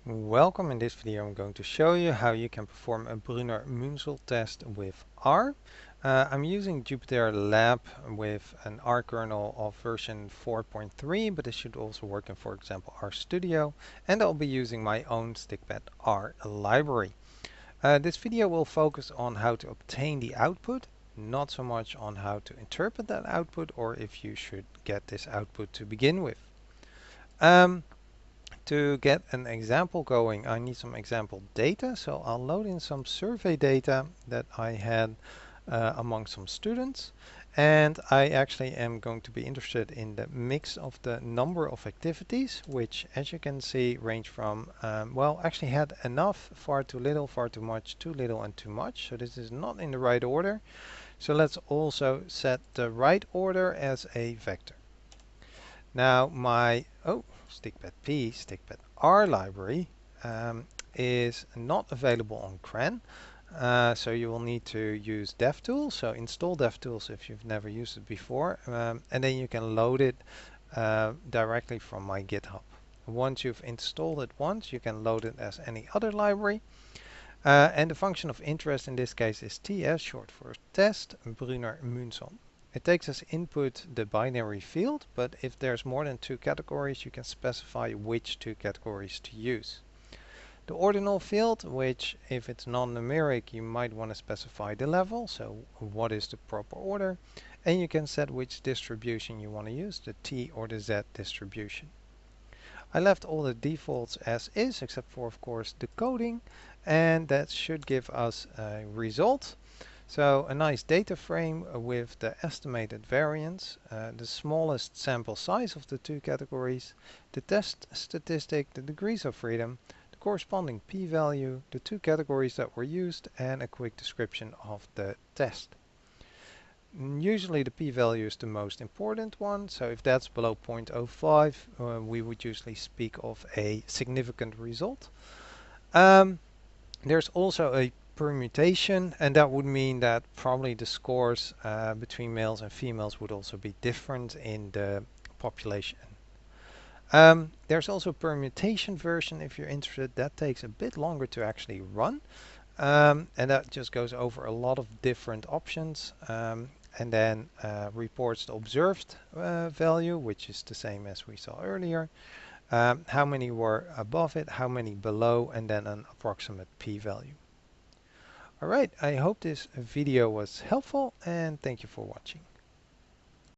Welcome. In this video I'm going to show you how you can perform a Brunner Munzel test with R. I'm using stikpetR Lab with an R kernel of version 4.3, but this should also work in, for example, RStudio, and I'll be using my own stikpetR library. This video will focus on how to obtain the output, not so much on how to interpret that output or if you should get this output to begin with. To get an example going, I need some example data, so I'll load in some survey data that I had among some students, and I actually am going to be interested in the mix of the number of activities, which as you can see range from, well, actually had enough, far too little, far too much, too little, and too much. So this is not in the right order. So let's also set the right order as a vector. Now my stikpetP, stikpetR library is not available on CRAN, so you will need to use DevTools. So install DevTools if you've never used it before, and then you can load it directly from my GitHub. Once you've installed it once, you can load it as any other library. And the function of interest in this case is TS, short for test, Brunner Munzel. It takes as input the binary field, but if there's more than two categories, you can specify which two categories to use. The ordinal field, which if it's non-numeric, you might want to specify the level, so what is the proper order, and you can set which distribution you want to use, the T or the Z distribution. I left all the defaults as is, except for, of course, the coding, and that should give us a result. So a nice data frame with the estimated variance, the smallest sample size of the two categories, the test statistic, the degrees of freedom, the corresponding p-value, the two categories that were used, and a quick description of the test. Usually the p-value is the most important one, so if that's below 0.05, we would usually speak of a significant result. There's also a permutation, and that would mean that probably the scores between males and females would also be different in the population. There's also a permutation version if you're interested. That takes a bit longer to actually run, and that just goes over a lot of different options, and then reports the observed value, which is the same as we saw earlier. How many were above it, how many below, and then an approximate p-value. Alright, I hope this video was helpful, and thank you for watching.